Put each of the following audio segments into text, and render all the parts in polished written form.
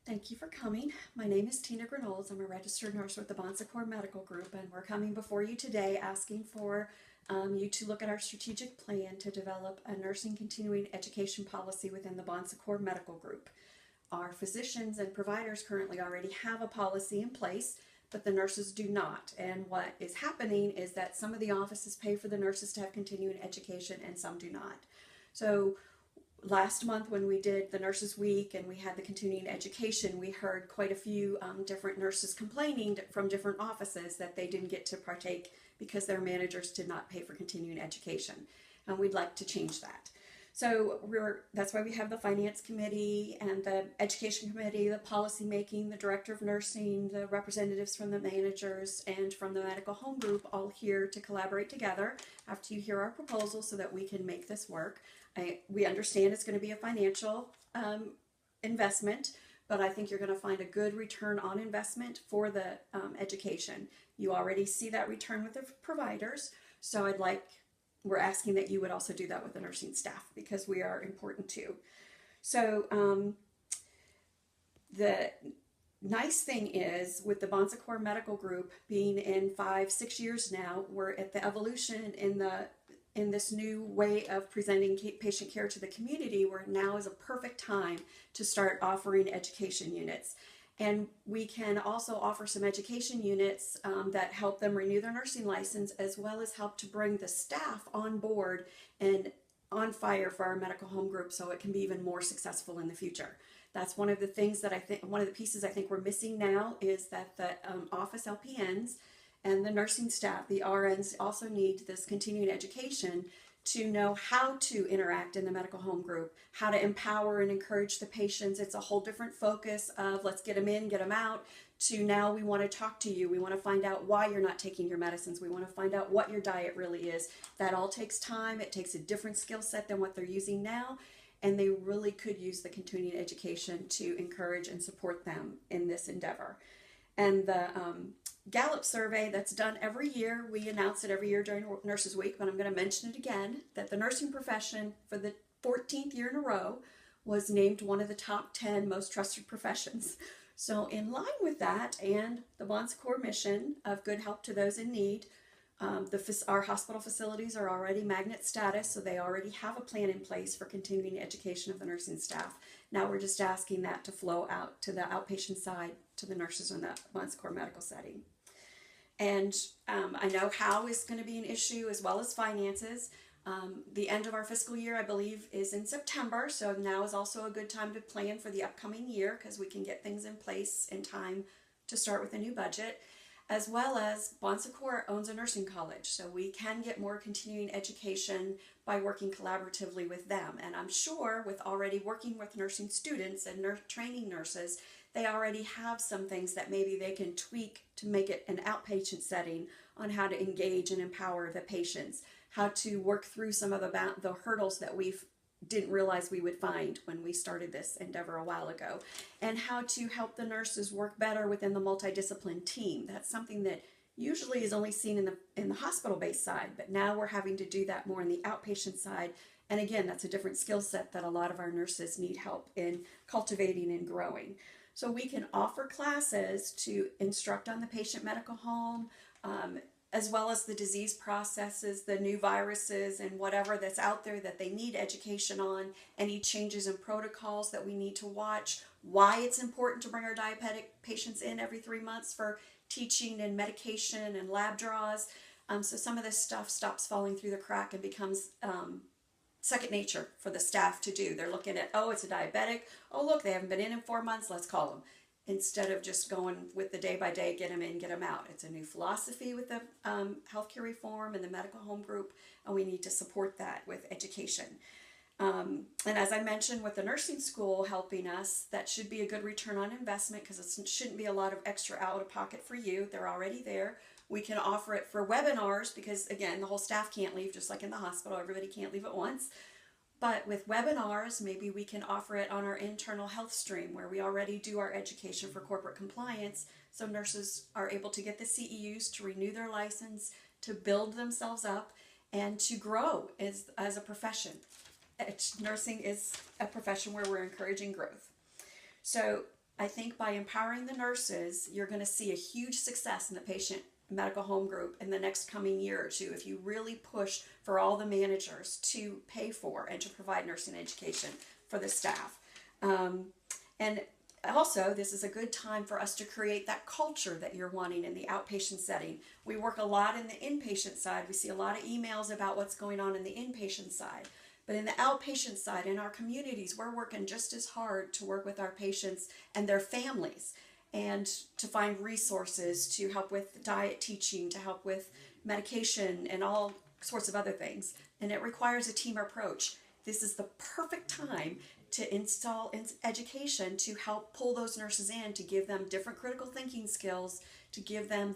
Thank you for coming. My name is Tina Grinolds. I'm a registered nurse with the Bon Secours Medical Group, and we're coming before you today asking for you to look at our strategic plan to develop a nursing continuing education policy within the Bon Secours Medical Group. Our physicians and providers currently already have a policy in place, but the nurses do not. And what is happening is that some of the offices pay for the nurses to have continuing education and some do not. So last month when we did the Nurses Week and we had the continuing education, we heard quite a few different nurses complaining from different offices that they didn't get to partake because their managers did not pay for continuing education. And we'd like to change that. So that's why we have the Finance Committee and the Education Committee, the Policy Making, the Director of Nursing, the representatives from the managers and from the Medical Home Group all here to collaborate together after you hear our proposal so that we can make this work. We understand it's going to be a financial investment, but I think you're going to find a good return on investment for the education. You already see that return with the providers, so we're asking that you would also do that with the nursing staff because we are important too. So the nice thing is with the Bon Secours Medical Group being in 5-6 years now, we're at the evolution in this new way of presenting patient care to the community, where now is a perfect time to start offering education units. And we can also offer some education units that help them renew their nursing license, as well as help to bring the staff on board and on fire for our medical home group so it can be even more successful in the future. That's one of the things that one of the pieces I think we're missing now is that the office LPNs and the nursing staff, the RNs, also need this continuing education to know how to interact in the medical home group, how to empower and encourage the patients. It's a whole different focus of let's get them in, get them out, to now we want to talk to you. We want to find out why you're not taking your medicines. We want to find out what your diet really is. That all takes time. It takes a different skill set than what they're using now, and they really could use the continuing education to encourage and support them in this endeavor. And the Gallup survey that's done every year, we announce it every year during Nurses Week, but I'm going to mention it again, that the nursing profession for the 14th year in a row was named one of the top 10 most trusted professions. So in line with that and the Bon Secours mission of good help to those in need, our hospital facilities are already magnet status, so they already have a plan in place for continuing education of the nursing staff. Now we're just asking that to flow out to the outpatient side, to the nurses in the Bon Secours medical setting. And I know how is going to be an issue, as well as finances. The end of our fiscal year, I believe, is in September, so now is also a good time to plan for the upcoming year because we can get things in place in time to start with a new budget. As well as Bon Secours owns a nursing college, so we can get more continuing education by working collaboratively with them. And I'm sure with already working with nursing students and training nurses, they already have some things that maybe they can tweak to make it an outpatient setting on how to engage and empower the patients, how to work through some of the hurdles that we didn't realize we would find when we started this endeavor a while ago, and how to help the nurses work better within the multidiscipline team. That's something that usually is only seen in the hospital-based side, but now we're having to do that more in the outpatient side. And again, that's a different skill set that a lot of our nurses need help in cultivating and growing. So we can offer classes to instruct on the patient medical home, as well as the disease processes, the new viruses and whatever that's out there that they need education on, any changes in protocols that we need to watch, why it's important to bring our diabetic patients in every 3 months for teaching and medication and lab draws. So some of this stuff stops falling through the crack and becomes second nature for the staff to do. They're looking at, oh, it's a diabetic. Oh, look, they haven't been in 4 months. Let's call them. Instead of just going with the day by day, get them in, get them out. It's a new philosophy with the healthcare reform and the medical home group, and we need to support that with education. And as I mentioned, with the nursing school helping us, that should be a good return on investment because it shouldn't be a lot of extra out of pocket for you. They're already there. We can offer it for webinars because, again, the whole staff can't leave, just like in the hospital. Everybody can't leave at once. But with webinars, maybe we can offer it on our internal health stream where we already do our education for corporate compliance, so nurses are able to get the CEUs to renew their license, to build themselves up, and to grow as a profession. Nursing is a profession where we're encouraging growth. So I think by empowering the nurses, you're going to see a huge success in the patient medical home group in the next coming year or two if you really push for all the managers to pay for and to provide nursing education for the staff. And also, this is a good time for us to create that culture that you're wanting in the outpatient setting. We work a lot in the inpatient side. We see a lot of emails about what's going on in the inpatient side. But in the outpatient side, in our communities, we're working just as hard to work with our patients and their families and to find resources to help with diet teaching, to help with medication and all sorts of other things. And it requires a team approach. This is the perfect time to install education to help pull those nurses in, to give them different critical thinking skills, to give them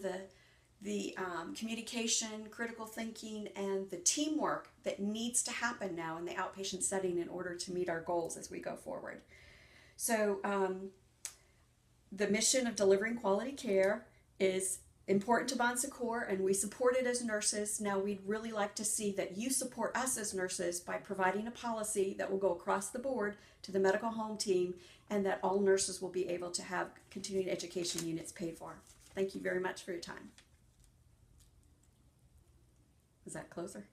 the communication, critical thinking, and the teamwork that needs to happen now in the outpatient setting in order to meet our goals as we go forward. So the mission of delivering quality care is important to Bon Secours, and we support it as nurses. Now we'd really like to see that you support us as nurses by providing a policy that will go across the board to the medical home team, and that all nurses will be able to have continuing education units paid for. Thank you very much for your time. Is that closer?